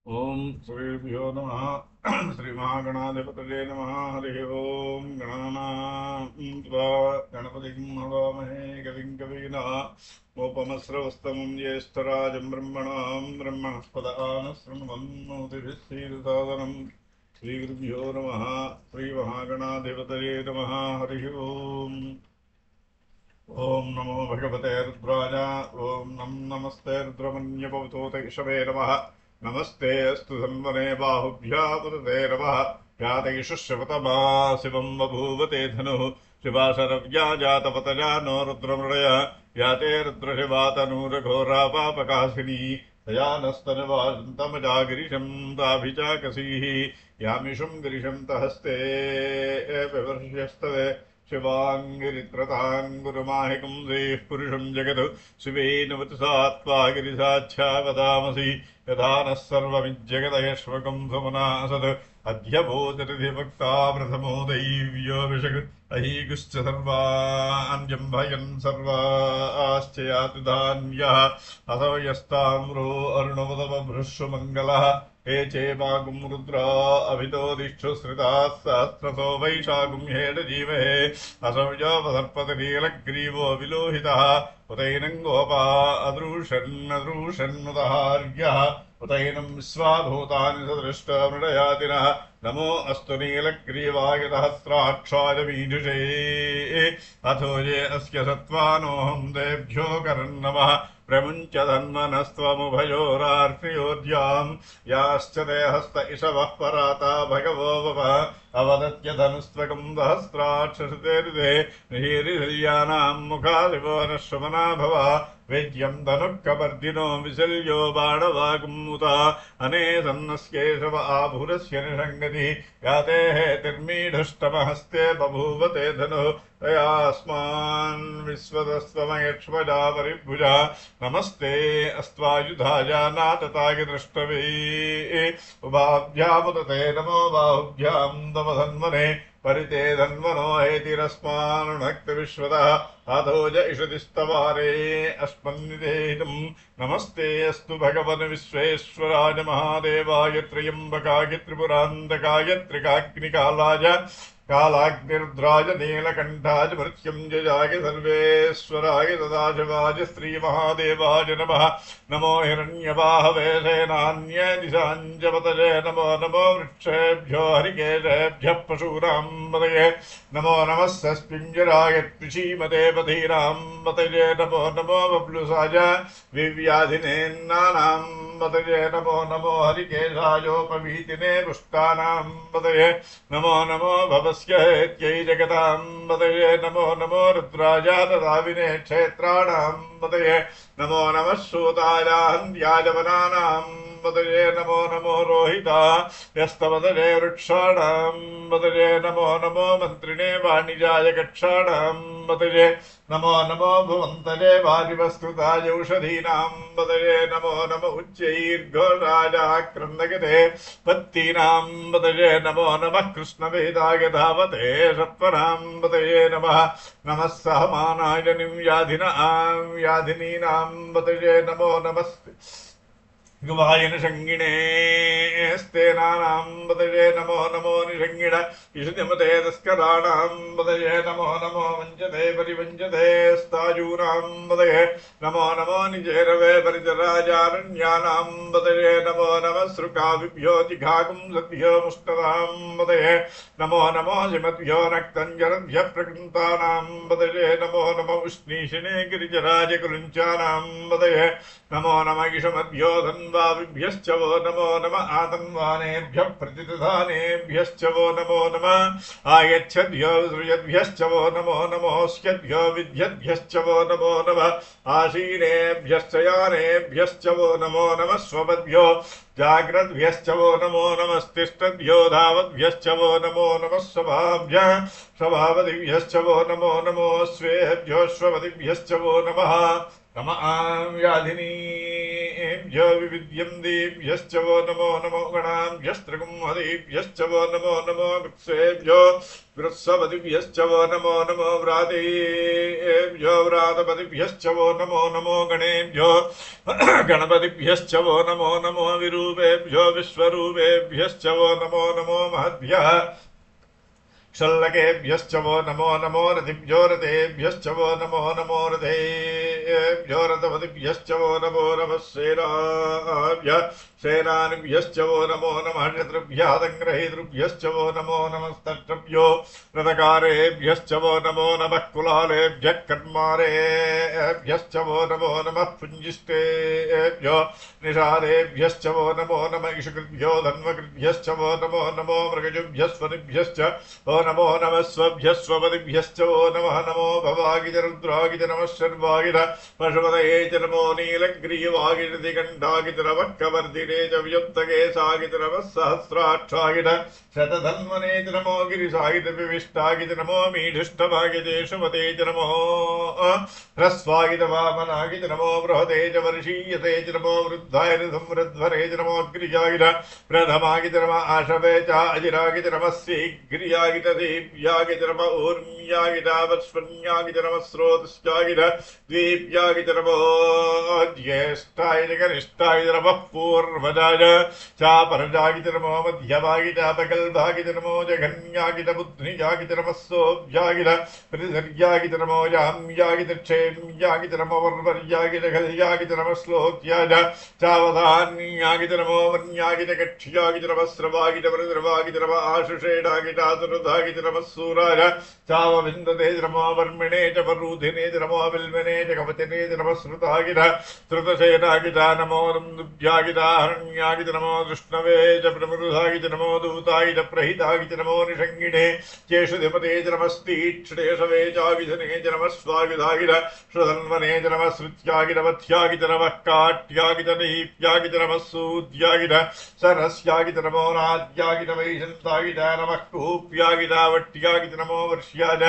ओम श्रीभ्यो नमः। श्रीमहागणाधिपतये नमः। हरि ओम गणानां गणपतिं हवामहे कविं कवीनामुपमस्रवस्तमं ज्येष्ठराजं ब्रह्मणां ब्रह्मणस्पद आनशृण्वन्नोतिभिः सीदसादनं श्रीगुरुभ्यो नमः। श्रीमहागणाधिपतये नमः। हरि ओम। ओम नमो भगवते रुद्राय। ओम नमस्ते रुद्रमन्यपवतोत ईशवे नमः। नमस्ते अस्तु सन्वने बाहुभ्यामुदते नमः। व्यातैषुष्यवतमा शिवं बभूवते धनुः। शिवाशरव्या जातपतया नो रुद्रमृडय। याते रुद्रशिवा तनूरघोरा पापकाशिनी। तया नस्तनवान्तमजा गिरिशं ताभिचाकसीः। यामिषं गिरिशं तहस्ते विवर्ष्यस्तवे। शिवाङ्गिरित्रताङ्गुरुमाहिकं श्रीः पुरुषं जगत् शिवेन वचसा त्वा गिरिसाख्या वदामसि। यथा नः सर्वमिज्जगदयश्वकं सुमनासत्। अद्य भोजरिधिभक्ता प्रथमो दैव्यो विशकृत् अहीगुश्च सर्वान्यम्भयन् सर्वाश्च यातु धान्यः। असौ यस्ताम्रो अरुणवदवभृशु मङ्गलः। हे चेमागुं रुद्रा अभितो दिक्षु श्रिताः सहस्रसो वैशाखुं हेड जीवहे। असंयोपसर्पतनीलग्रीवो विलोहितः। उतैनं गोपा अदृशन्नदृशन्नुदहार्यः। उतैनं विश्वाभूतानि सदृष्टमृडयातिनः। नमो अस्तु नीलग्रीवाय सहस्राक्षाय मीजुषे। अथो ये अस्य सत्त्वानोऽहं तेभ्यो करन्नमः। प्रमुञ्च धन्वनस्त्वमुभयोरार्ष्योद्याम्। याश्च ते हस्त इषवः पराता भगवो वप। अवदत्य धनुस्त्वकं सहस्राक्षसुतेरुदे। निहीरिहल्यानां मुखादिवो नः शुमना भव। वेद्यं धनुः कपर्दिनो विशल्यो बाणवागुमुता। अने सन्नस्येषव आभुरस्य निषङ्गतिः। याते हेतिर्मीढुष्टमहस्ते बभूव ते धनुः। तयास्मान् विश्वतस्त्वमयक्ष्मजा परिभुजा। नमस्ते अस्त्वायुधाय नातताय द्रष्टवे। उभाभ्यामुदते नमो बाहुभ्यां तव धन्वने। परिते धन्वनो हेतिरस्मान्नक्तविश्वतः। अधो ज इषदिस्तवारे अस्मन्निधेहितुं। नमस्ते अस्तु भगवन् विश्वेश्वराय महादेवाय त्र्यम्बकाय त्रिपुरान्तकाय त्रिकाग्निकालाय कालाग्निरुद्राय नीलकण्ठाय मृत्युञ्जयाय सर्वेश्वराय सदाशिवाय श्रीमहादेवाय नमः। नमो हिरण्यबाहवे सेनान्यदिशाञ्जपतये। नमो नमो वृक्षेभ्यो हरिकेशेभ्यः पशूनां पतये। नमो नमः सस्पिञ्जराय त्रिशीमते पथीनां पतये। नमो नमो बब्लुसाय विव्याधिनेन्नानां पतये। नमो नमो हरिकेशायोपवीतिने पुष्टानां पतये। नमो नमो भवस्य हेत्यै जगतां पतये। नमो नमो रुद्राय तदाविने क्षेत्राणां पतये। नमो नमः सूतायान्त्याय वनानां पतये। नमो नमो रोहिता यस्तपतये वृक्षाणां पतये। नमो नमो मन्त्रिणे वाणिजाय कक्षाणां पतये। नमो नमो भुवन्तये वारिवस्तुताय औषधीनां पतये। नमो नमो उच्चैर्घोराजाक्रन्दगते पत्तीनां पतये। नमो नमः कृष्णवेदाय धावते सत्वरां पतये। नमः नमः सहमानाय व्याधिनीनां पतये। नमो नमस्ते गुवाय निषङ्गिणे स्तेनानां पतये। नमो नमो निषङ्गिण इषुतिमते तस्कराणां पतये। नमो नमो वञ्चते परिवञ्चते स्तायूनां पतये। नमो नमो निजेरवे परिजराजारण्यानां पतये। नमो नमः सृकाविभ्यो जिघागुंसद्भ्यो मुष्टदां पतये। नमो नमो जिमद्भ्यो रक्तञ्जरद्भ्यः प्रकृन्तानां पतये। नमो नमो उष्णीषिणे गिरिजराजकुलुञ्चानां पतये। नमो नमः इषमद्भ्यो धन्वाविभ्यश्च वो नमो नमः आतन्वानेभ्यः प्रतिदधानेभ्यश्च वो नमो नमः आयच्छद्भ्यो श्रुयद्भ्यश्च वो नमो नमोऽस्यद्भ्यो विद्यद्भ्यश्च वो नमो नमः आशीनेभ्यश्च यानेभ्यश्च वो नमो नमः स्वपद्भ्यो जाग्रद्भ्यश्च वो नमो नमस्तिष्ठद्भ्यो धावद्भ्यश्च वो नमो नमः स्वभावदिभ्यश्च वो नमो नमो स्वेभ्यो स्वपदिभ्यश्च वो नमः। नम व्याधिनी गणानेभ्यो विविद्यं देभ्यश्च वो नमो नमो गणाभ्यस्त्रिगुंहदेभ्यश्च वो नमो नमो वृत्सेभ्यो वृत्सपतिभ्यश्च वो नमो नमो व्रातेभ्यो व्रातपतिभ्यश्च वो नमो नमो गणेभ्यो गणपतिभ्यश्च वो नमो नमो विरूपेभ्यो विश्वरूपेभ्यश्च वो नमो नमो महद्भ्यः शल्लकेभ्यश्च वो नमो नमो रथिभ्यो रथेभ्यश्च वो नमो नमो रथेभ्यो रथपतिभ्यश्च वो नमो नमः सेनाभ्यः सेनानिभ्यश्च वो नमो नमः शत्रुभ्यः सङ्ग्रहीतृभ्यश्च वो नमो नमस्तष्ट्भ्यो रथकारेभ्यश्च वो नमो नमः कुलालेभ्यः कर्मारेभ्यश्च वो नमो नमः पुञ्जिष्टेभ्यो निषादेभ्यश्च वो नमो नमः इषुकृभ्यो धन्वकृभ्यश्च वो नमो नमो मृगजुभ्यस्वनिभ्यश्च वो नमो नमः स्वभ्यः स्वपतिभ्यश्च वो नमः नमो भवागिज रुद्रागिज नमः शर्वागिज पशुपतये च नमो नीलग्रीवागिज दिगण्डागिज नमः कवर्दिने च व्युत्तके सागिज नमः सहस्राक्षागिज शतधन्वने च नमो गिरिसागिज विविष्टागिज नमो मीढुष्टभागिजे शुभते च नमो ह्रस्वागिज वामनागिज नमो बृहते च वर्षीयते च नमो वृद्धाय संवृध्वरे च नमो गिरिजागिज प्रथमागिज नमः आशवे च अजिरागिज नमः शीघ्रियागिज दीप्यागिज नमः ऊर्म्यागिज वस्वन्यागिज नमः स्रोतस्यागिज द्वीप्यागिज नमो ज्येष्ठाय कनिष्ठाय नमः पूर्वजाय चापरजागिज नमो मध्यभागिज अपकल्भागिज नमो जघन्यागिज बुद्धिजागिज नमः सोऽभ्यागिज प्रतिधर्यागिज नमो याम्यागिज क्षेम्यागिज नमो वर्वर्यागिज खल्यागिज नमः श्लोक्याय चावधान्यागिज नमो वन्यागिज कक्ष्यागिज नमः स्रवागिज वृद्रवागिज नमः आशुषेणागिज आसुरुधागिज नमः सूराय चावविन्दते नमो वर्मिणे च वरूधिने च नमो विल्मने च कवचने च नमः श्रुतागिज श्रुतसेनागिज नमो दुभ्यागिज हरण्यागिज नमो कृष्णवे च प्रमृधागिज नमो दूतागिज प्रहितागिज नमो निषङ्गिणे चेषुधिपते च नमस्तीक्ष्णेशवे चागिधने च नमः स्वागिधागिज श्रुधन्वने च नमः श्रुत्यागिज वथ्यागिज नमः काट्यागिज दीप्यागिज नमः सूद्यागिज सरस्यागिज नमो नाद्यागिज वैशन्तागिज नमः कूप्यागिज वट्यागिज नमो वर्ष्याज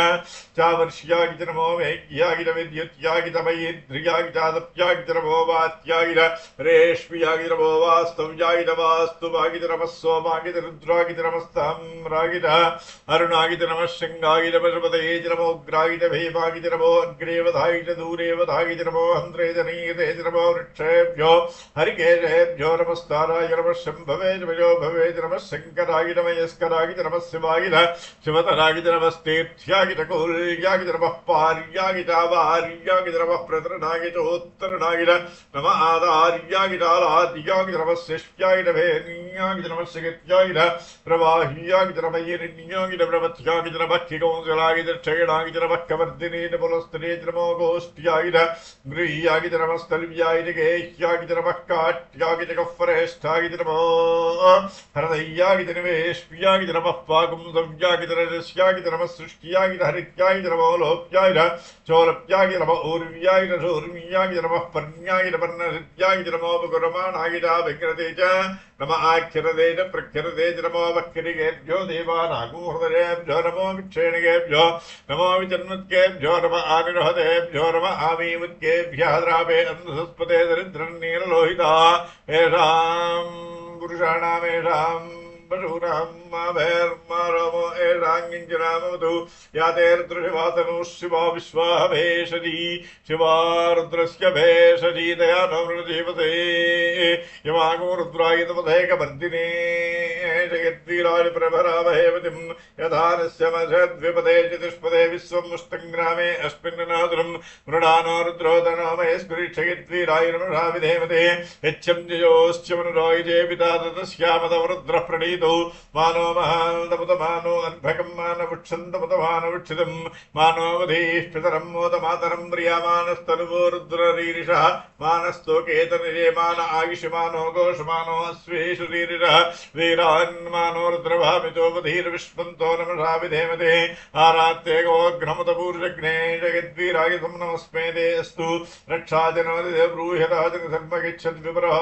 चावर्ष्यागिज नमो वेग्यागिज विद्युत्यागिज वैद्रियागिज दप्यागिज नमो वात्यागिज रेष्म्यागिज नमो वास्तव्यागिज वास्तुवागिज नमः सोमागिज रुद्रागिज नमस्ताम्रागिज अरुणागिज नमः शृङ्गागिज पशुपतये च नमो उग्रागिज भीमागिज नमो अग्रेवधागिज दूरेवधागिज नमो हन्त्रेज नीयते च नमो वृक्षेभ्यो हरिकेशेभ्यो नमस्ताराय नमः शम्भवे च भजो भवे च नमः शङ्करागिज मयस्करागिज नमः शिवागिज शिवतरागिज नमस्तीर्थ्यागिज कौल्यागिज नमः पार्यागिज वार्यागिज नमः प्रतरणागिज उत्तरणागिज नमः आदार्यागिज आलाद्यागिज नमः शिष्यागिज भेन्यागिज नमः शिगित्यागिज प्रवाह्यागिज नमः यिरण्यागिज प्रवथ्यागिज नमः किकौंसलागिज क्षयणागिज नमः कवर्दिने च पुलस्त्रे च नमो गोष्ठ्यागिज गृह्यागिज नमः स्थल्व्यागिज गेह्यागिज नमः काट्यागिज कफ्फरेष्ठागिज नमो हृदय्यागिज निवेश्यागिज नमः पाकुंसव्यागिज रजस्यागिज नमः सृष्ट्यागिज हरित्यागिज नमो लोप्यागिज चोलप्यागिज नमः ऊर्व्यागिज शूर्म्यागिज नमः पर्ण्यागिज पर्णहृत्यागिज नमो पुकुरमाणागिज विक्रते च नमः आख्यरते च प्रख्यरते च नमो वक्रिकेभ्यो देवानागुहृदयेभ्यो नमो विक्षेणिकेभ्यो नमो विजन्मत्केभ्यो नमः आनिर्हतेभ्यो नमः आमीमुत्केभ्यः द्रावे अन्धसस्पते दरिद्रन्नीललोहिता येषां पुरुषाणामेषां पशूनां माभैर्मारोमो एषाङ्गिञ्जनामवतु यातेर्दृशिवातनुः शिवा विश्वाः भेषजी शिवा रुद्रस्य भेषजी दया नो मृजीवते यमागो रुद्रायतपथैकवर्धिने जगद्वीराय प्रभरामहेमतिं यथा नस्य मषद्विपदे चतुष्पदे विश्वं मुष्टङ्ग्रामे अस्मिन्ननादुरं मृडानो रुद्रोदनो महेश्वरीक्षयद्वीराय नमः विधेमते यच्छं जयोश्च मनुरायुजे पिता ततस्यामतवरुद्रः प्रणीतौ मानो महान्तमुतमानो अन्भकं मानवुक्षन्तमुतमानवुक्षितं मानोवधीः पितरं मोदमातरं प्रियामानस्तनुवो रुद्ररीरिषः मानस्तोकेतनिरे मान आयुष्यमानो घोषमानो अश्वेषु रीरिषः वीरान् जन्मानो रुद्रभामितोपधीर्विश्वन्तो नमसा विधेमते आरात्ये गोघ्नमुतपूर्जग्ने जगद्वीरागितं नमस्मे ते अस्तु रक्षाजनमदे ब्रूह्यताजनसर्वगिच्छद्विपरः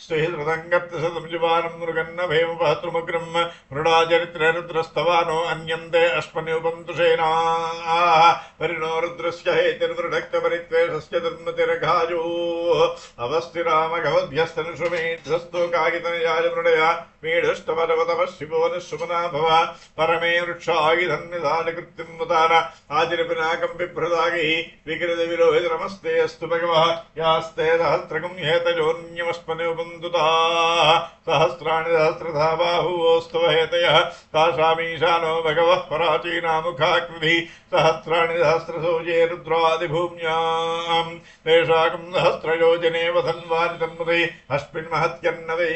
स्थिहृदङ्गत्सतं जुवानं मृगन्न भेमपहतृमग्रं मृडाचरित्ररुद्रस्तवानो अन्यन्ते अश्वन्युपन्तुषेना परिणो रुद्रस्य हेतिर्वृढक्तपरित्वेषस्य धर्मतिरघायो अवस्थिरामघवद्भ्यस्तनुषुमेध्वस्तो कागितनयाय मृडया मीढुष्टपरवतपः शिवो निःसुमना भव परमे वृक्षागिधन्यदानकृत्तिं मुदान आजिरपिनाकं बिभ्रदागिः विकृतविरोहितनमस्ते अस्तु भगवः यास्ते सहस्रकं हेतयोन्यमस्मनुपन्तुताः सहस्राणि सहस्रधा बाहुवोस्तव हेतयः तासामीशानो भगवः पराचीनामुखाकृतिः सहस्राणि सहस्रसोजे रुद्रादिभूम्यां तेषाकं सहस्रयोजने वसन्वानि तन्मते अस्मिन् महत्यन्नदे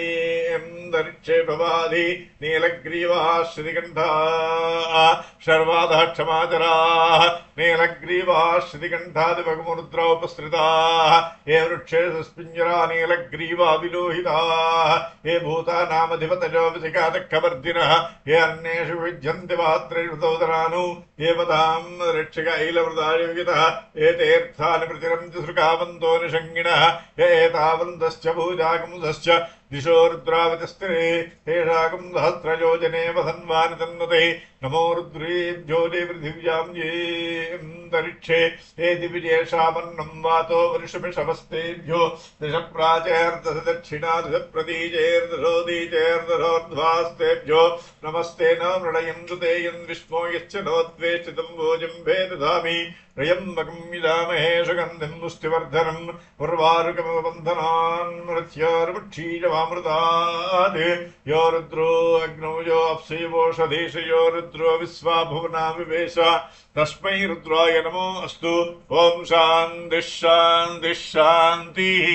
दरिक्षे भवादि नीलग्रीवाः श्रीकण्ठाः शर्वादः क्षमाचराः नीलग्रीवाः श्रीकण्ठादिभगमुद्रा उपसृताः ये वृक्षे सुस्पिञ्जरा नीलग्रीवा विलोहिताः ये भूतानामधिपतयो विधिकातकवर्धिनः ये अन्येषु विद्यन्ति पात्रैर्वृतोदरानु ये पदां रक्षिकैलवृदायुगितः ये तीर्थानि प्रतिरन्ति सृकावन्तो निषङ्गिणः ये एतावन्तश्च भूजागमुदश्च दिशो रुद्रावतिस्त्रे तेषाकं सहस्रयोजने वसन्वानि तन्नुते नमो रुद्रेभ्यो देवपृथिव्यां ये अन्तरिक्षे हे दिविजेषामन्नं वातो वरुषमिषवस्तेभ्यो दशप्राचैर्दशदक्षिणादशप्रतीचैर्दशोदीचैर्दशोर्ध्वास्तेभ्यो नमस्ते न मृडयन्तु ते यन्विष्मो यश्च नोद्वेष्टितं भोजं भेदधामि त्र्यम्बकं यजामहे सुगन्धिं पुष्टिवर्धनं उर्वारुकमिवबन्धनान् मृत्योर्मुक्षीजवामृतात् यो रुद्रो अग्नौ यो अप्सुयोषधीश यो रुद्रो विश्वा भुवना विवेश तस्मै रुद्राय नमो अस्तु। ओम शान्तिः शान्तिः शान्तिः।